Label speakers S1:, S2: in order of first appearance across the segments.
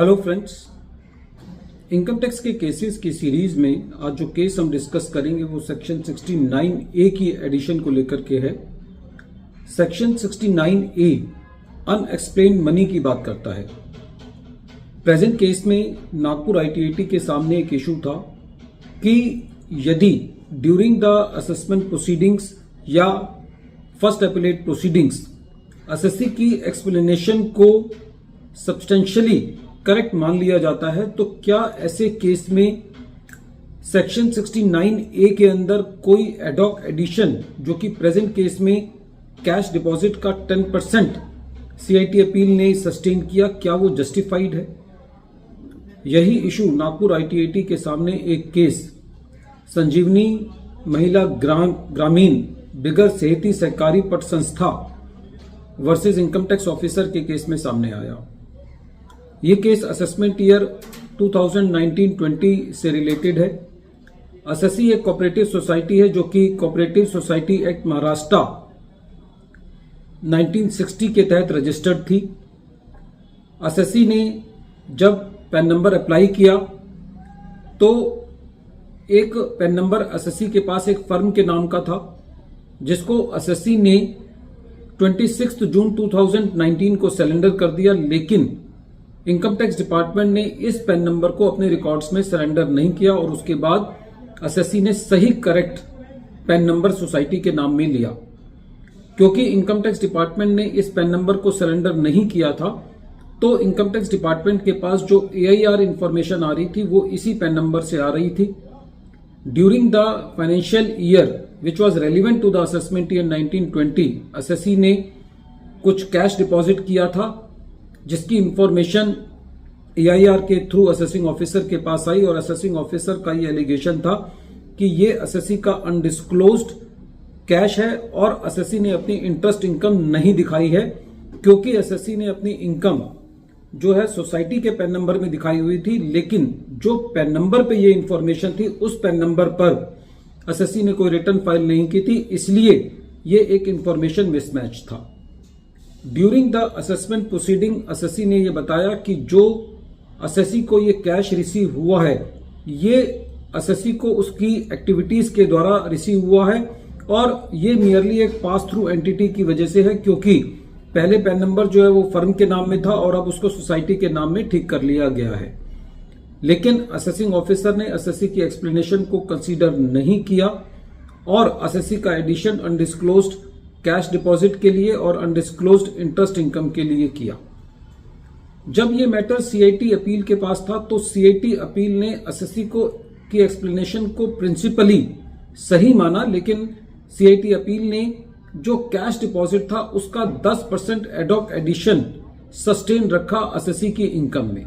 S1: Hello friends, income tax के cases की series में आज जो केस हम डिस्कस करेंगे वो सेक्शन 69A की एडिशन को लेकर के है। सेक्शन 69A अनएक्सप्लेन्ड मनी की बात करता है। प्रेजेंट केस में नागपुर आईटीएटी के सामने एक इशू था कि यदि ड्यूरिंग द असेसमेंट प्रोसीडिंग्स या फर्स्ट अपीलेट प्रोसीडिंग्स एसएससी की एक्सप्लेनेशन को सब्सटेंशियली करेक्ट मान लिया जाता है तो क्या ऐसे केस में सेक्शन 69A के अंदर कोई एडॉक एडिशन जो कि प्रेजेंट केस में कैश डिपॉजिट का 10% सीआईटी अपील ने सस्टेन किया, क्या वो जस्टिफाइड है? यही इशू नागपुर आईटीएटी के सामने एक केस संजीवनी महिला ग्रामीण बिगर सेहती सहकारी पट संस्था वर्सेस इनकम टैक्स ऑफिसर के केस में सामने आया। ये केस असेसमेंट ईयर 2019-20 से रिलेटेड है। एसएससी एक कोऑपरेटिव सोसाइटी है जो कि कोऑपरेटिव सोसाइटी एक्ट महाराष्ट्र 1960 के तहत रजिस्टर्ड थी। एसएससी ने जब पैन नंबर अप्लाई किया तो एक पैन नंबर एसएससी के पास एक फर्म के नाम का था जिसको एसएससी ने 26 जून 2019 को सरेंडर कर दिया, लेकिन इनकम टैक्स डिपार्टमेंट ने इस पैन नंबर को अपने रिकॉर्ड्स में सरेंडर नहीं किया और उसके बाद एसएससी ने सही करेक्ट पैन नंबर सोसाइटी के नाम में लिया। क्योंकि इनकम टैक्स डिपार्टमेंट ने इस पैन नंबर को सरेंडर नहीं किया था तो इनकम टैक्स डिपार्टमेंट के पास जो एआईआर इंफॉर्मेशन आ रही थी वो इसी पैन नंबर से आ रही थी। During the financial year which was relevant to the assessment year 1920 SSC ने कुछ कैश डिपॉजिट किया था जिसकी इंफॉर्मेशन एआईआर के थ्रू असेसिंग ऑफिसर के पास आई और असेसिंग ऑफिसर का ये एलिगेशन था कि ये एसएससी का अनडिस्क्लोज्ड कैश है और एसएससी ने अपनी इंटरेस्ट इनकम नहीं दिखाई है, क्योंकि एसएससी ने अपनी इनकम जो है सोसाइटी के पैन नंबर में दिखाई हुई थी, लेकिन जो पैन नंबर पे ये इंफॉर्मेशन थी उस पैन नंबर पर एसएससी ने कोई रिटर्न फाइल नहीं की थी, इसलिए ये एक इंफॉर्मेशन मिसमैच था। During the assessment proceeding SSC ने यह बताया कि जो एसएससी को ये कैश रिसीव हुआ है ये एसएससी को उसकी एक्टिविटीज के द्वारा रिसीव हुआ है और ये मियरली एक पास थ्रू एंटिटी की वजह से है, क्योंकि पहले पैन नंबर जो है वो फर्म के नाम में था और अब उसको सोसाइटी के नाम में ठीक कर लिया गया है। लेकिन असेसिंग ऑफिसर ने एसएससी की एक्सप्लेनेशन को कंसीडर नहीं किया और एसएससी का एडिशन अनडिस्क्लोज्ड कैश डिपॉजिट के लिए और अनडिस्क्लोज्ड इंटरेस्ट इनकम के लिए किया। जब ये मैटर सीआईटी अपील के पास था तो सीआईटी अपील ने एसएससी को की एक्सप्लेनेशन को प्रिंसिपली सही माना, लेकिन सीआईटी अपील ने जो कैश डिपॉजिट था उसका 10% एडॉक एडिशन सस्टेन रखा एसएससी की इनकम में।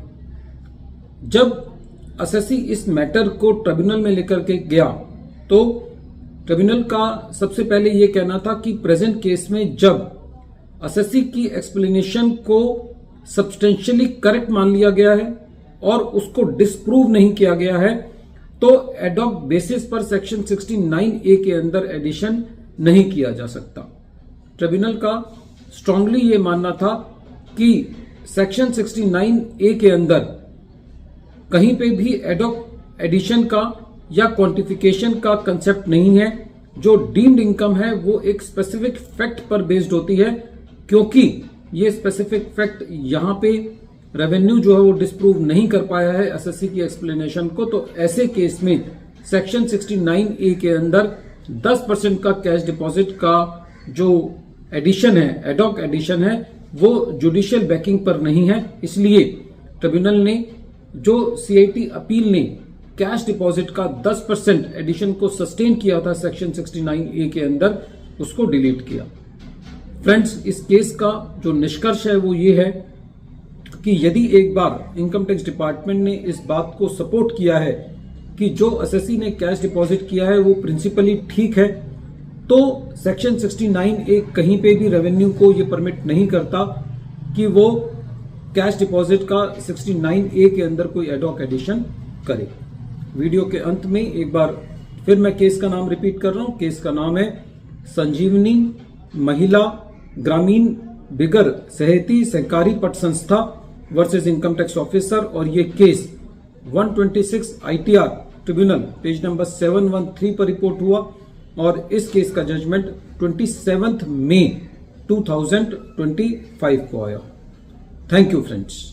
S1: जब एसएससी इस मैटर को ट्रिब्यूनल में लेकर के गया तो ट्रिब्यूनल का सबसे पहले यह कहना था कि प्रेजेंट केस में जब एसएससी की एक्सप्लेनेशन को सब्सटेंशियली करेक्ट मान लिया गया है और उसको डिसप्रूव नहीं किया गया है तो एडॉक बेसिस पर सेक्शन 69A के अंदर एडिशन नहीं किया जा सकता। ट्रिब्यूनल का स्ट्रांगली ये मानना था कि सेक्शन 69A के अंदर कहीं पे भी एडॉक एडिशन का या क्वांटिफिकेशन का कंसेप्ट नहीं है। जो डीम्ड इनकम है वो एक स्पेसिफिक फैक्ट पर बेस्ड होती है, क्योंकि ये स्पेसिफिक फैक्ट यहां पे रेवेन्यू जो है वो डिसप्रूव नहीं कर पाया है एसएससी की एक्सप्लेनेशन को, तो ऐसे केस में सेक्शन 69A के अंदर 10% का कैश डिपॉजिट का जो एडिशन है, एडॉक एडिशन है, वो जुडिशियल बैकिंग पर नहीं है। इसलिए ट्रिब्यूनल ने जो सीआईटी अपील ने कैश डिपॉजिट का 10% एडिशन को सस्टेन किया था सेक्शन 69A के अंदर, उसको डिलीट किया। फ्रेंड्स, इस केस का जो निष्कर्ष है वो ये है कि यदि एक बार इनकम टैक्स डिपार्टमेंट ने इस बात को सपोर्ट किया है कि जो एसएससी ने कैश डिपॉजिट किया है वो प्रिंसिपली ठीक है, तो सेक्शन 69A कहीं पे भी रेवेन्यू को ये परमिट नहीं करता कि वो कैश डिपॉजिट का 69A के अंदर कोई एडॉक एडिशन करे। वीडियो के अंत में एक बार फिर मैं केस का नाम रिपीट कर रहा हूं। केस का नाम है संजीवनी महिला ग्रामीण बिगर सहती सहकारी पट संस्था वर्सेस इनकम टैक्स ऑफिसर, और ये case 126 ITR tribunal page number 713 पर रिपोर्ट हुआ और इस केस का जजमेंट 27 मई 2025 को आया। Thank you friends.